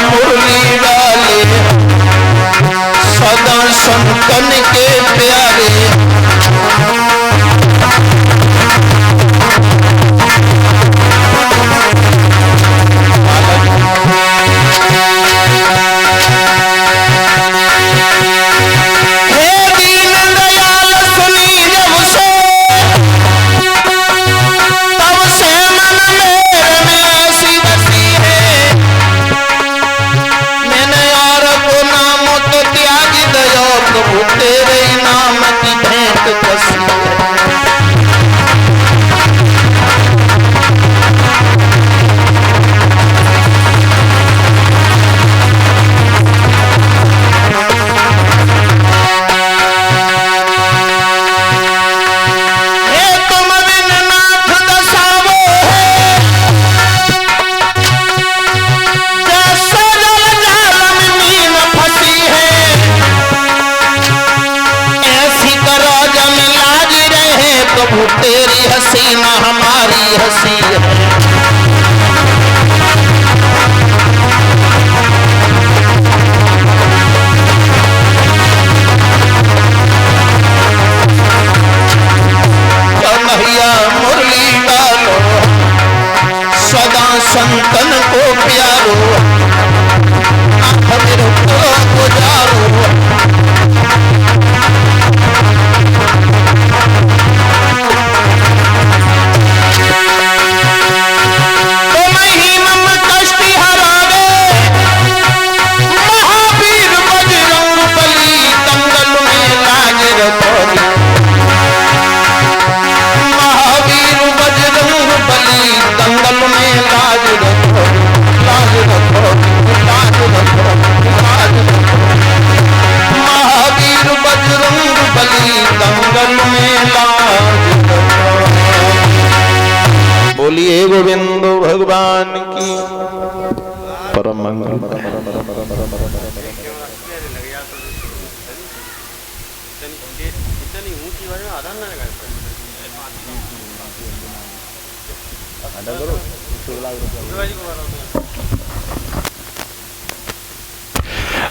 मुरली वाले सदा संतन के प्यारे। तेरे नाम की भेंट कसी तेरी हंसी ना हमारी हंसी है। कन्हैया मुरली डालो सदा संतन को प्यारो आँख में गुजारो। बोलिए गोविंद भगवान की परम मंगल।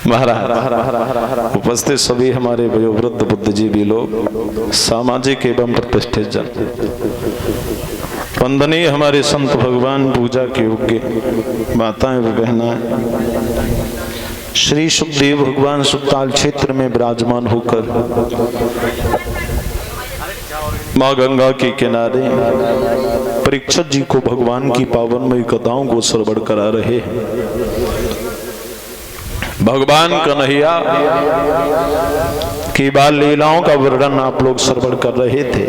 महाराज उपस्थित सभी हमारे वयोवृद्ध बुद्धिजीवी लोग, सामाजिक एवं प्रतिष्ठित जन, वंदनीय हमारे संत भगवान, पूजा के योग्य माताएं व बहनाएं, श्री सुखदेव भगवान सुखताल क्षेत्र में विराजमान होकर माँ गंगा के किनारे परीक्षित जी को भगवान की पावनमयी कथाओं को श्रवण करा रहे हैं। भगवान कन्हैया की बाल लीलाओं का वर्णन आप लोग श्रवण कर रहे थे।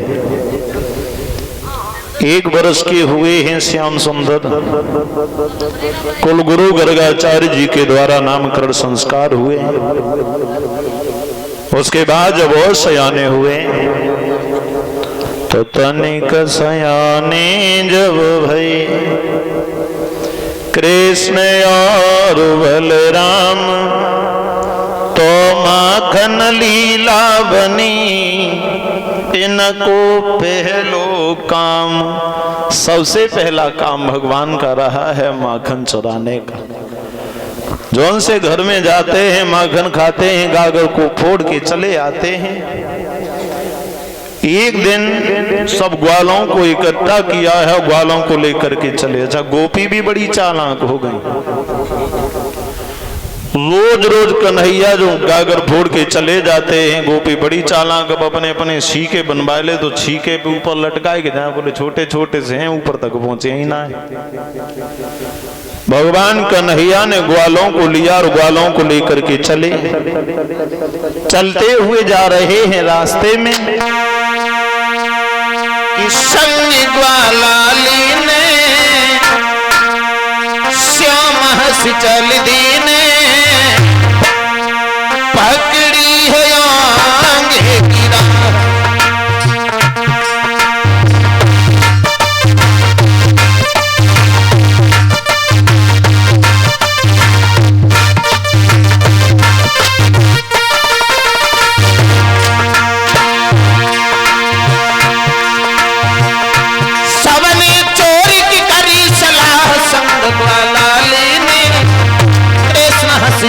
1 वर्ष के हुए हैं श्याम सुंदर, कुल गुरु गर्गाचार्य जी के द्वारा नामकरण संस्कार हुए। उसके बाद जब और सयाने हुए तो तनिक सयाने जब भई कृष्ण और बलराम, तो माखन लीला बनी इनको पहलो काम। सबसे पहला काम भगवान का रहा है माखन चुराने का। जो उनसे घर में जाते हैं, माखन खाते हैं, गागर को फोड़ के चले आते हैं। एक दिन सब ग्वालों को इकट्ठा किया है, ग्वालों को लेकर के चले। अच्छा, गोपी भी बड़ी चालाक हो गई। रोज रोज कन्हैया जो गागर फोड़ के चले जाते हैं, गोपी बड़ी चालाक, अब अपने अपने छीके बनवा ले तो छीके पे ऊपर लटकाए के जहाँ बोले छोटे छोटे से हैं, ऊपर तक पहुंचे ही ना है। भगवान कन्हैया ने ग्वालों को लिया और ग्वालों को लेकर के चले। चलते हुए जा रहे हैं, रास्ते में संग ग्वाला लीने श्याम हंस चल दीने, पकड़ी है आंगे गिरा।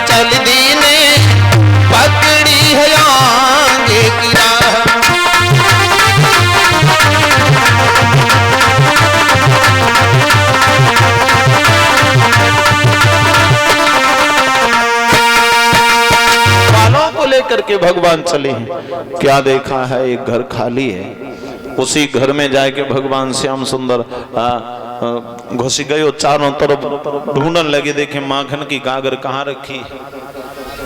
चल दीने पकड़ी है आगे की राह। बालों को लेकर के भगवान चले हैं। क्या देखा है, एक घर खाली है, उसी घर में जाके भगवान श्याम सुंदर घुस गए और चारों तरफ ढूंढने लगे। देखे माखन की गागर कहाँ रखी,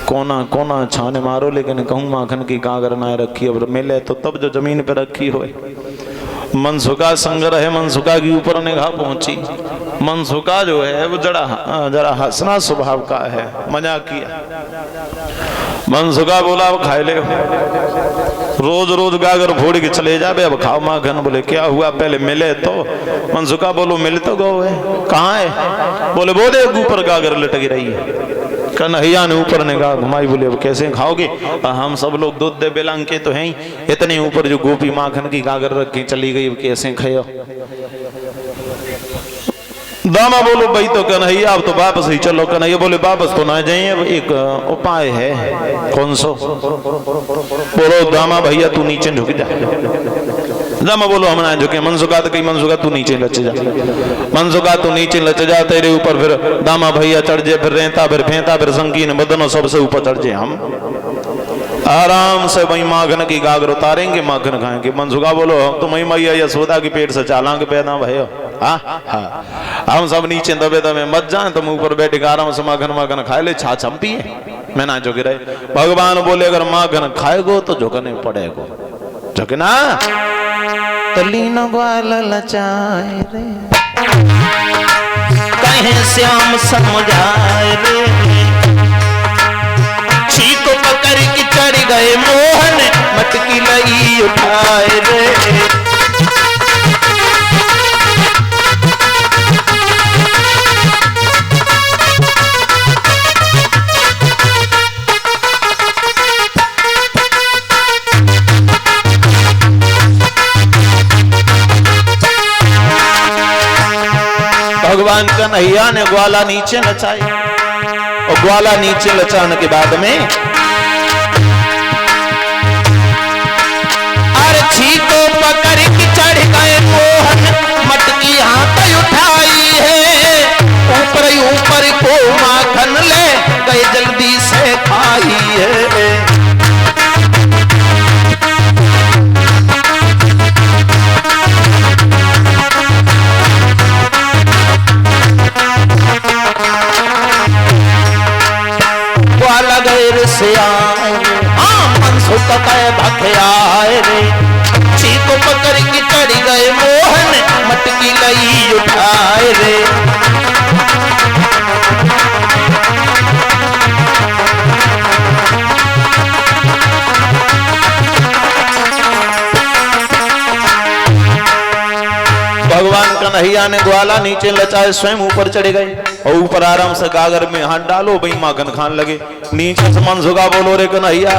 कोना कोना छाने मारो लेकिन कहूँ माखन की गागर ना रखी। अब मिले तो तब जो जमीन पे रखी हो। मनसुखा संग्रह है, मनसुखा के ऊपर निगाह पहुंची। मनसुखा जो है वो जरा हंसना स्वभाव का है, मजाक किया। मनसुखा बोला अब खाए ले, रोज रोज गागर फोड़ के चले जाबे, अब खाओ माखन। बोले क्या हुआ, पहले मिले तो। मनसुखा बोलो मिल तो गो है, कहाँ है? बोले वो देख ऊपर गागर लटक रही है। कन्हैया ने ऊपर ने कहा घुमाई। बोले अब कैसे खाओगे, हम सब लोग दूध दे बेलांग के तो हैं ही, इतने ऊपर जो गोपी माखन की गागर रख के चली गई, कैसे खाओ? दामा बोलो भाई तो कन्हैया अब तो वापस ही चलो। कन्हैया बोले वापस तो ना जाइए, अब एक उपाय है। कौन सो? बोलो दामा भैया तू नीचे झुक जा। दामा बोलो हम ना झुके। मनसुखा तो कही मनसुखा तू नीचे लच जा, मनसुखा तू नीचे लच जा, तेरे ऊपर फिर दामा भैया चढ़ जाए, फिर रेता फिर फेंता फिर संकीन बदनो सबसे ऊपर चढ़ जाए। हम आराम से वही माखन की गागर उतारेंगे, माखन खाएंगे। मनसुखा बोलो तुम ही मैया यशोदा के पेट से चालांगे पैदा भैया। हाँ हाँ हम सब नीचे दबे दबे मत जाए, तुम ऊपर बैठे आराम से माखन माखन खाए ले, छाछ हम पिए, मैं ना झुक रहे। भगवान बोले अगर माखन खाएगो तो झुकने पड़ेगो, झुकना तलीन ग्वाल लचाए रे, कहे श्याम समझाए रे, छीको पकड़ के चढ़ गए मोहन, मटकी लई उठाए रे। भगवान कन्हैया ने ग्वाला नीचे नचाई, और ग्वाला नीचे नचाने के बाद में अरछी को पकड़ के चढ़ गए मोहन, मटकी हाथ उठाई है, ऊपर ऊपर को माखन ले गए जल्दी से खाई है। मनसुखा भखयाए रे, छीको पकड़ के चढ़ गए मोहन, मटकी लई उठाए रे। भगवान कन्हैया ने ग्वाला नीचे लचाए, स्वयं ऊपर चढ़े गए और ऊपर आराम से गागर में हाथ डालो, भाई माखन खान लगे। नीचे से मनसुखा बोलो रे कन्हैया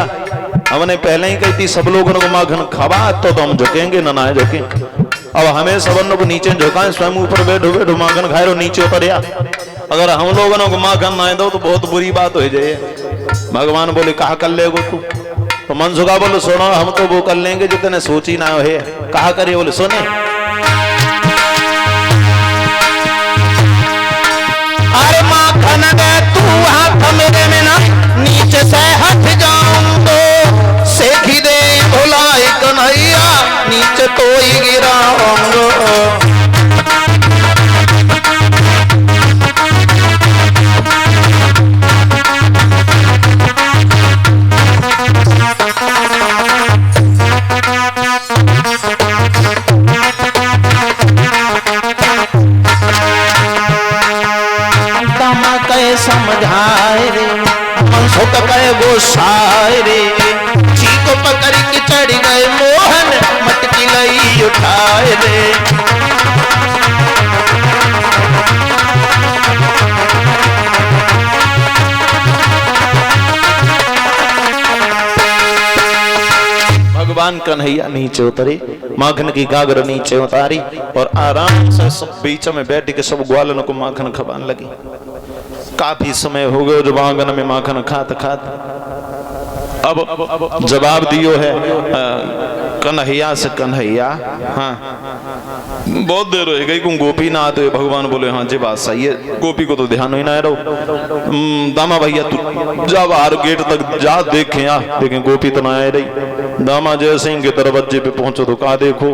हमने पहले ही कही थी सब लोगों को माखन खावा तो हम झुकेंगे ना ना झुके, अब हमें सबनों को नीचे झुकाएं, स्वयं ऊपर बैठो बैठो माखन खाए नीचे उतरिया। अगर हम लोगों को माखन ना दो तो बहुत बुरी बात हो जाए। भगवान बोले कहा कर लेगो तू? तो मनसुखा बोलो सुनो हम तो वो कर लेंगे जितने सोची ना है। कहा करे? बोले सुने अरे माखन दे तू हाथ मेरे में ना, नीचे से हट जाऊंगो, सेखी दे भुलाए कन्हैया, नीचे तो ही गिराऊंगो। समझाए रे, मनसुखा कहे गोसाए रे, छीको पकड़ के चढ़ गए मोहन, मटकी लई उठाए रे। भगवान कन्हैया नीचे उतरे, माखन की गागर नीचे उतारी और आराम से सब बीच में बैठ के सब ग्वालन को माखन खवाने लगी। काफी समय हो गयो जो आंगन में माखन खात खात। अब जवाब दियो है कन्हैया से, कन्हैया हाँ बहुत देर हो गई को गोपी ना आते। भगवान बोले हाँ जी बात सही है, गोपी को तो ध्यान ही ना रहो। दामा भैया तू जा बाहर गेट तक जा, देखे लेकिन गोपी तो ना आ रही। दामा जैसे ही के दरवाजे पे पहुंचो तो कहा देखो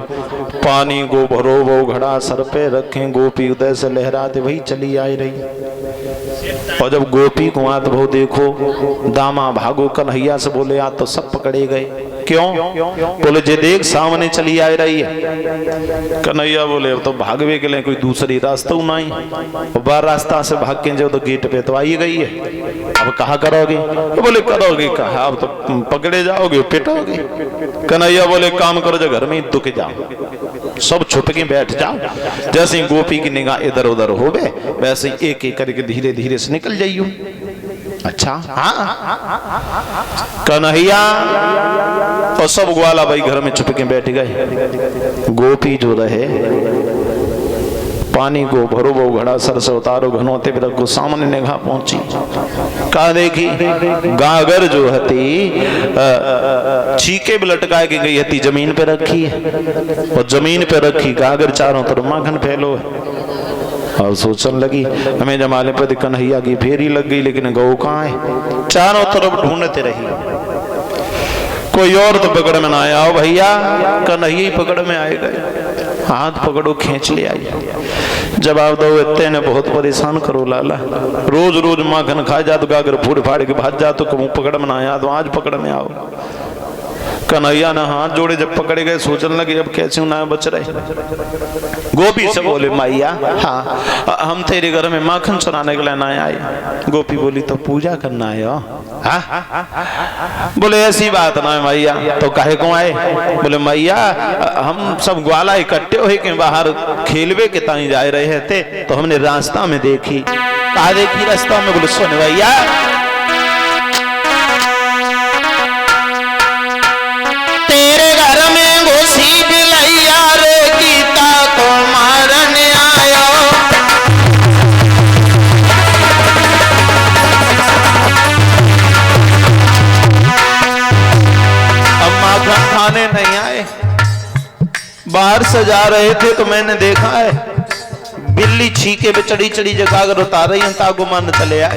पानी को भरो वो घड़ा सर पे रखे, गोपी उदय से लहराते वही चली आ रही। और जब गोपी को आत भो देखो, दामा भागो कन्हैया से बोले आ तो सब पकड़े गए। क्यों? बोले जे देख सामने चली आ रही है। कन्हैया बोले अब तो भागवे के लिए कोई दूसरी रास्ता नहीं, बार रास्ता से भाग के जो तो गेट पे तो आई गई है, अब कहा करोगे? तो बोले करोगे कहा, अब तो पकड़े जाओगे पिटोगे। कन्हैया बोले काम करो जो घर में ही दुख जाओ, सब छुप के बैठ जाओ, जैसे ही गोपी की निगाह इधर उधर हो गए वैसे ही एक एक करके धीरे धीरे से निकल जाइयो। अच्छा हाँ कन्हैया और सब ग्वाला भाई घर में छुप के बैठ गए। गोपी जो रहे पानी को भरो वो घड़ा सर से उतारो घनोते पे रखो, सामने निगाह पहुंची कहा देखी गागर जो हती छीके भी लटका के गई हती जमीन पे रखी है, और जमीन पे रखी गागर चारों तरफ माखन फैलो है। और सोचने लगी हमें जमाने पर कन्हैया की फेरी लग गई, लेकिन गौ कहाँ है? चारों तरफ ढूंढते रही, कोई और तो पकड़ में ना आया। भैया कन्हैया ही पकड़ में आए गए, हाथ पकड़ो खींच ले आई। जवाब दो इतने ने बहुत परेशान करो लाला, रोज रोज माखन खा जा तो गागर फूट फाड़ के भाज जा तो कबू पकड़ में ना आया, तो आज पकड़ में आओ। कन्हैया ने हाथ जोड़े, जब पकड़े गए सोचने लगे अब कैसे ना बच रहे। गोपी से बोले मैया हाँ हम तेरे घर में माखन चुराने के लिए ना आए। गोपी बोली तो पूजा करना आए हो? बोले ऐसी बात ना है मैया, तो काहे को आए? बोले मैया हम सब ग्वाला इकट्ठे हो के बाहर खेलवे के ताई जा रहे थे, तो हमने रास्ता में देखी। कहा देखी रास्ता में? बोले सुन भैया नहीं आए, बाहर से जा रहे थे तो मैंने देखा है बिल्ली छीके पे चढ़ी चढ़ी जगह उतार रही है, तागो मान चले आए।